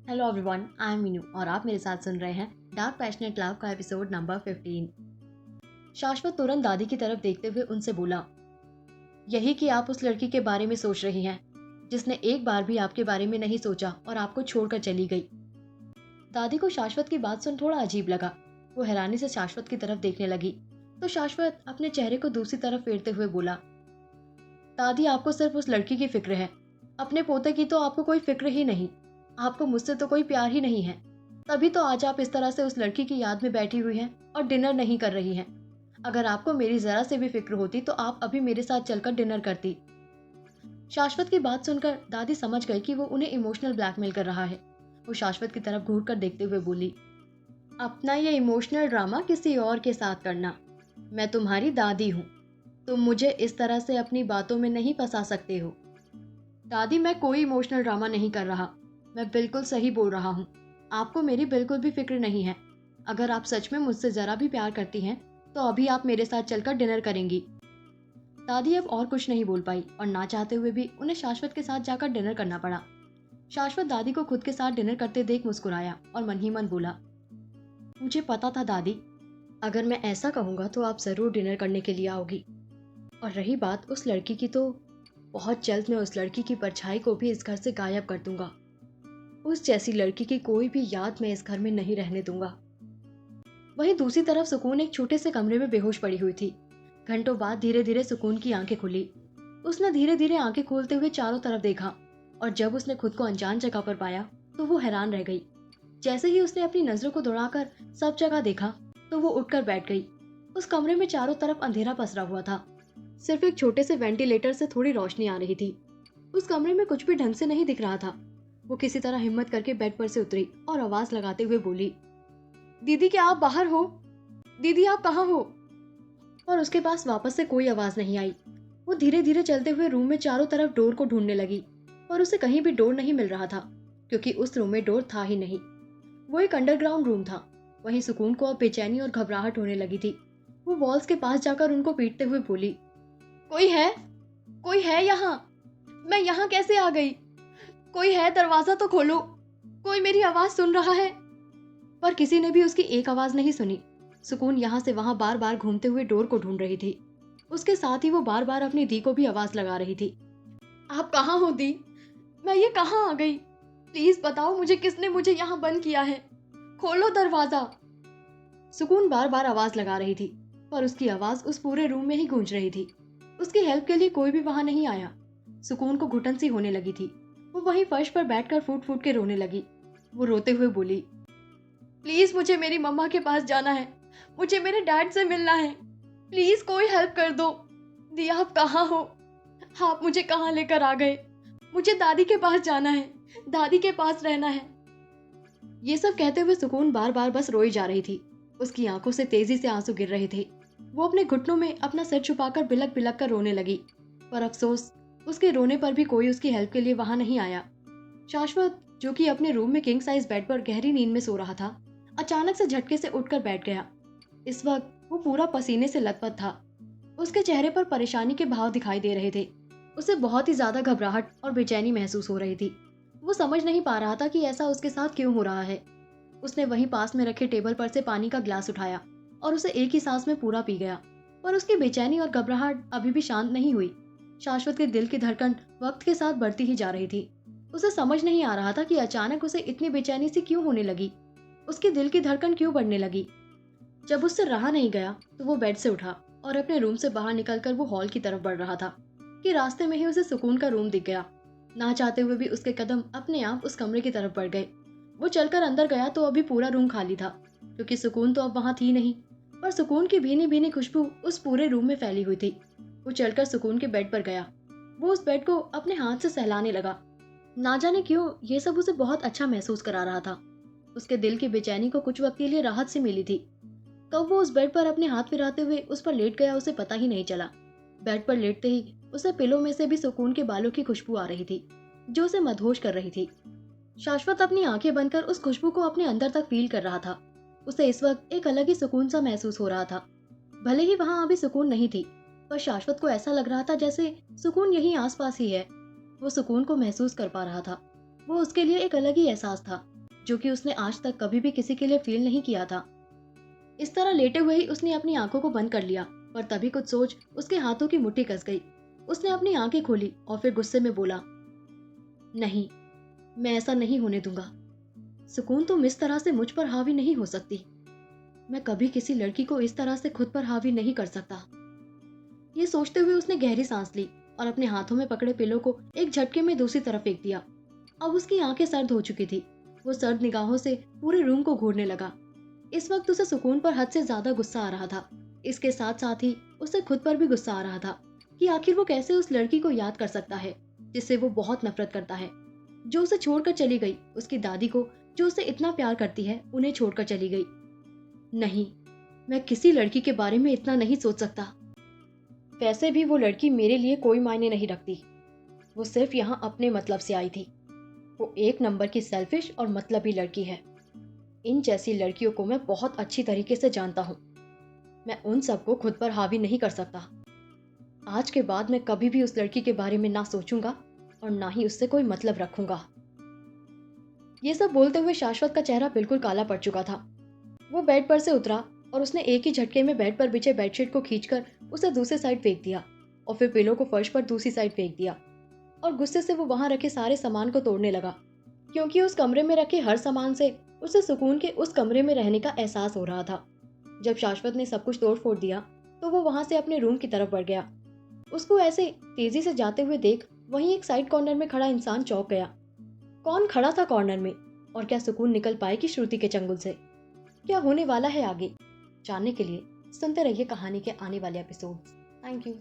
Hello everyone, I am Meenu और आप मेरे साथ सुन रहे हैं डार्क पैशनेट लव का एपिसोड नंबर 15। शाश्वत तुरंत दादी की तरफ देखते हुए उनसे बोला, यही कि आप उस लड़की के बारे में सोच रही हैं जिसने एक बार भी आपके बारे में नहीं सोचा और आपको छोड़कर चली गई। दादी को शाश्वत की बात सुन थोड़ा अजीब लगा। वो हैरानी से शाश्वत की तरफ देखने लगी तो शाश्वत अपने चेहरे को दूसरी तरफ फेरते हुए बोला, दादी आपको सिर्फ उस लड़की की फिक्र है, अपने पोते की तो आपको कोई फिक्र ही नहीं। आपको मुझसे तो कोई प्यार ही नहीं है, तभी तो आज आप इस तरह से उस लड़की की याद में बैठी हुई हैं और डिनर नहीं कर रही हैं। अगर आपको मेरी जरा से भी फिक्र होती तो आप अभी मेरे साथ चलकर डिनर करती। शाश्वत की बात सुनकर दादी समझ गई कि वो उन्हें इमोशनल ब्लैकमेल कर रहा है। वो शाश्वत की तरफ घूर कर देखते हुए बोली, अपना ये इमोशनल ड्रामा किसी और के साथ करना। मैं तुम्हारी दादी हूँ, तुम मुझे इस तरह से अपनी बातों में नहीं फंसा सकते हो। दादी, मैं कोई इमोशनल ड्रामा नहीं कर रहा, मैं बिल्कुल सही बोल रहा हूँ। आपको मेरी बिल्कुल भी फिक्र नहीं है। अगर आप सच में मुझसे जरा भी प्यार करती हैं तो अभी आप मेरे साथ चलकर डिनर करेंगी। दादी अब और कुछ नहीं बोल पाई और ना चाहते हुए भी उन्हें शाश्वत के साथ जाकर डिनर करना पड़ा। शाश्वत दादी को खुद के साथ डिनर करते देख मुस्कुराया और मन ही मन बोला, मुझे पता था दादी, अगर मैं ऐसा कहूँगा तो आप जरूर डिनर करने के लिए आओगी। और रही बात उस लड़की की, तो बहुत जल्द मैं उस लड़की की परछाई को भी इस घर से गायब कर दूंगा। उस जैसी लड़की की कोई भी याद मैं इस घर में नहीं रहने दूंगा। वहीं दूसरी तरफ सुकून एक छोटे से कमरे में बेहोश पड़ी हुई थी। घंटों बाद धीरे धीरे सुकून की आंखें खुली। उसने धीरे धीरे आंखें खोलते हुए चारों तरफ देखा और जब उसने खुद को अनजान जगह पर पाया तो वो हैरान रह गई। जैसे ही उसने अपनी नजरों को दौड़ाकर सब जगह देखा तो वो उठकर बैठ गई। उस कमरे में चारों तरफ अंधेरा पसरा हुआ था। सिर्फ एक छोटे से वेंटिलेटर से थोड़ी रोशनी आ रही थी। उस कमरे में कुछ भी ढंग से नहीं दिख रहा था। वो किसी तरह हिम्मत करके बेड पर से उतरी और आवाज लगाते हुए बोली, दीदी, क्या आप बाहर हो? दीदी, आप कहाँ हो? और उसके पास वापस से कोई आवाज नहीं आई। वो धीरे धीरे चलते हुए रूम में चारों तरफ डोर को ढूंढने लगी, पर उसे कहीं भी डोर नहीं मिल रहा था, क्योंकि उस रूम में डोर था ही नहीं। वो एक अंडरग्राउंड रूम था। वहीं सुकून को अब बेचैनी और घबराहट होने लगी थी। वो वॉल्स के पास जाकर उनको पीटते हुए बोली, कोई है? कोई है यहाँ? मैं यहाँ कैसे आ गई? कोई है, दरवाजा तो खोलो। कोई मेरी आवाज सुन रहा है? पर किसी ने भी उसकी एक आवाज नहीं सुनी। सुकून यहाँ से वहां बार बार घूमते हुए डोर को ढूंढ रही थी। उसके साथ ही वो बार बार अपनी दी को भी आवाज लगा रही थी, आप कहाँ हो दी? मैं ये कहाँ आ गई? प्लीज बताओ मुझे, किसने मुझे यहाँ बंद किया है? खोलो दरवाजा। सुकून बार बार आवाज लगा रही थी, पर उसकी आवाज उस पूरे रूम में ही गूंज रही थी। उसकी हेल्प के लिए कोई भी वहां नहीं आया। सुकून को घुटन सी होने लगी थी। वो वहीं फर्श पर बैठकर फूट फूट के रोने लगी। वो रोते हुए बोली, प्लीज मुझे मेरी मम्मा के पास जाना है, मुझे मेरे डैड से मिलना है, प्लीज कोई हेल्प कर दो। दी, आप कहाँ हो? आप मुझे कहाँ लेकर आ गए? मुझे दादी के पास जाना है, दादी के पास रहना है। ये सब कहते हुए सुकून बार बार बस रोई जा रही थी। उसकी आंखों से तेजी से आंसू गिर रहे थे। वो अपने घुटनों में अपना सिर छुपाकर बिलक बिलक कर रोने लगी। पर अफसोस, उसके रोने पर भी कोई उसकी हेल्प के लिए वहां नहीं आया। शाश्वत, जो कि अपने रूम में किंग साइज बेड पर गहरी नींद में सो रहा था, अचानक से झटके से उठकर बैठ गया। इस वक्त वो पूरा पसीने से लथपथ था। उसके चेहरे पर परेशानी के भाव दिखाई दे रहे थे। उसे बहुत ही ज्यादा घबराहट और बेचैनी महसूस हो रही थी। वो समझ नहीं पा रहा था कि ऐसा उसके साथ क्यों हो रहा है। उसने वहीं पास में रखे टेबल पर से पानी का ग्लास उठाया और उसे एक ही सांस में पूरा पी गया। पर उसकी बेचैनी और घबराहट अभी भी शांत नहीं हुई। शाश्वत के दिल की धड़कन वक्त के साथ बढ़ती ही जा रही थी। उसे समझ नहीं आ रहा था कि अचानक उसे इतनी बेचैनी सी क्यों होने लगी। उसके दिल की धड़कन क्यों बढ़ने लगी। जब उससे रहा नहीं गया तो वो बेड से उठा और अपने रूम से बाहर निकलकर वो हॉल की तरफ बढ़ रहा था कि रास्ते में ही उसे सुकून का रूम दिख गया। ना चाहते हुए भी उसके कदम अपने आप उस कमरे की तरफ बढ़ गए। वो चलकर अंदर गया तो अभी पूरा रूम खाली था, क्योंकि सुकून तो अब वहां थी नहीं। पर सुकून की भीनी भीनी खुशबू उस पूरे रूम में फैली हुई थी। वो चलकर सुकून के बेड पर गया। वो उस बेड को अपने हाथ से सहलाने लगा। ना जाने क्यों ये सब उसे बहुत अच्छा महसूस करा रहा था। उसके दिल की बेचैनी को कुछ वक्त के लिए राहत से मिली थी। कब वो उस बेड पर अपने हाथ फिराते हुए उस पर लेट गया उसे पता ही नहीं चला। बेड पर लेटते ही उसे पिलो में से भी सुकून के बालों की खुशबू आ रही थी, जो उसे मदहोश कर रही थी। शाश्वत अपनी आंखें बंद कर उस खुशबू को अपने अंदर तक फील कर रहा था। उसे इस वक्त एक अलग ही सुकून सा महसूस हो रहा था। भले ही वहां अभी सुकून नहीं थी, पर शाश्वत को ऐसा लग रहा था जैसे सुकून यहीं आसपास ही है। वो सुकून को महसूस कर पा रहा था। वो उसके लिए एक अलग ही एहसास था। जो कि उसने आज तक कभी भी किसी के लिए फील नहीं किया था। इस तरह लेटे हुए ही उसने अपनी आंखों को बंद कर लिया, पर तभी कुछ सोच उसके हाथों की मुट्ठी कस गई। उसने अपनी आंखें खोली और फिर गुस्से में बोला, नहीं, मैं ऐसा नहीं होने दूंगा। सुकून तुम इस तरह से मुझ पर हावी नहीं हो सकती। मैं कभी किसी लड़की को इस तरह से खुद पर हावी नहीं कर सकता। ये सोचते हुए उसने गहरी सांस ली और अपने हाथों में पकड़े पिलो को एक झटके में दूसरी तरफ फेंक दिया। अब उसकी आंखें सर्द हो चुकी थी। वो सर्द निगाहों से पूरे रूम को घूरने लगा। इस वक्त उसे सुकून पर हद से ज्यादा गुस्सा आ रहा था। इसके साथ साथ ही उसे खुद पर भी गुस्सा आ रहा था कि आखिर वो कैसे उस लड़की को याद कर सकता है जिससे वो बहुत नफरत करता है, जो उसे छोड़कर चली गई। उसकी दादी को, जो उसे इतना प्यार करती है, उन्हें छोड़कर चली गई। नहीं, मैं किसी लड़की के बारे में इतना नहीं सोच सकता। वैसे भी वो लड़की मेरे लिए कोई मायने नहीं रखती। वो सिर्फ यहाँ अपने मतलब से आई थी। वो एक नंबर की सेल्फिश और मतलबी लड़की है। इन जैसी लड़कियों को मैं बहुत अच्छी तरीके से जानता हूँ। मैं उन सबको खुद पर हावी नहीं कर सकता। आज के बाद मैं कभी भी उस लड़की के बारे में ना सोचूंगा और ना ही उससे कोई मतलब रखूंगा। ये सब बोलते हुए शाश्वत का चेहरा बिल्कुल काला पड़ चुका था। वो बेड पर से उतरा और उसने एक ही झटके में बेड पर बिछे बेडशीट को खींचकर उसे दूसरी साइड फेंक दिया और फिर पिलो को फर्श पर दूसरी साइड फेंक दिया और गुस्से से वो वहां रखे सारे सामान को तोड़ने लगा, क्योंकि उस कमरे में रखे हर सामान से उसे सुकून के उस कमरे में रहने का एहसास हो रहा था। जब शाश्वत ने सब कुछ तोड़ फोड़ दिया तो वो वहां से अपने रूम की तरफ बढ़ गया। उसको ऐसे तेजी से जाते हुए देख वहीं एक साइड कॉर्नर में खड़ा इंसान चौंक गया। कौन खड़ा था कॉर्नर में, और क्या सुकून निकल पाएगी श्रुति के चंगुल से? क्या होने वाला है आगे, जानने के लिए सुनते रहिए कहानी के आने वाले एपिसोड्स। Thank you.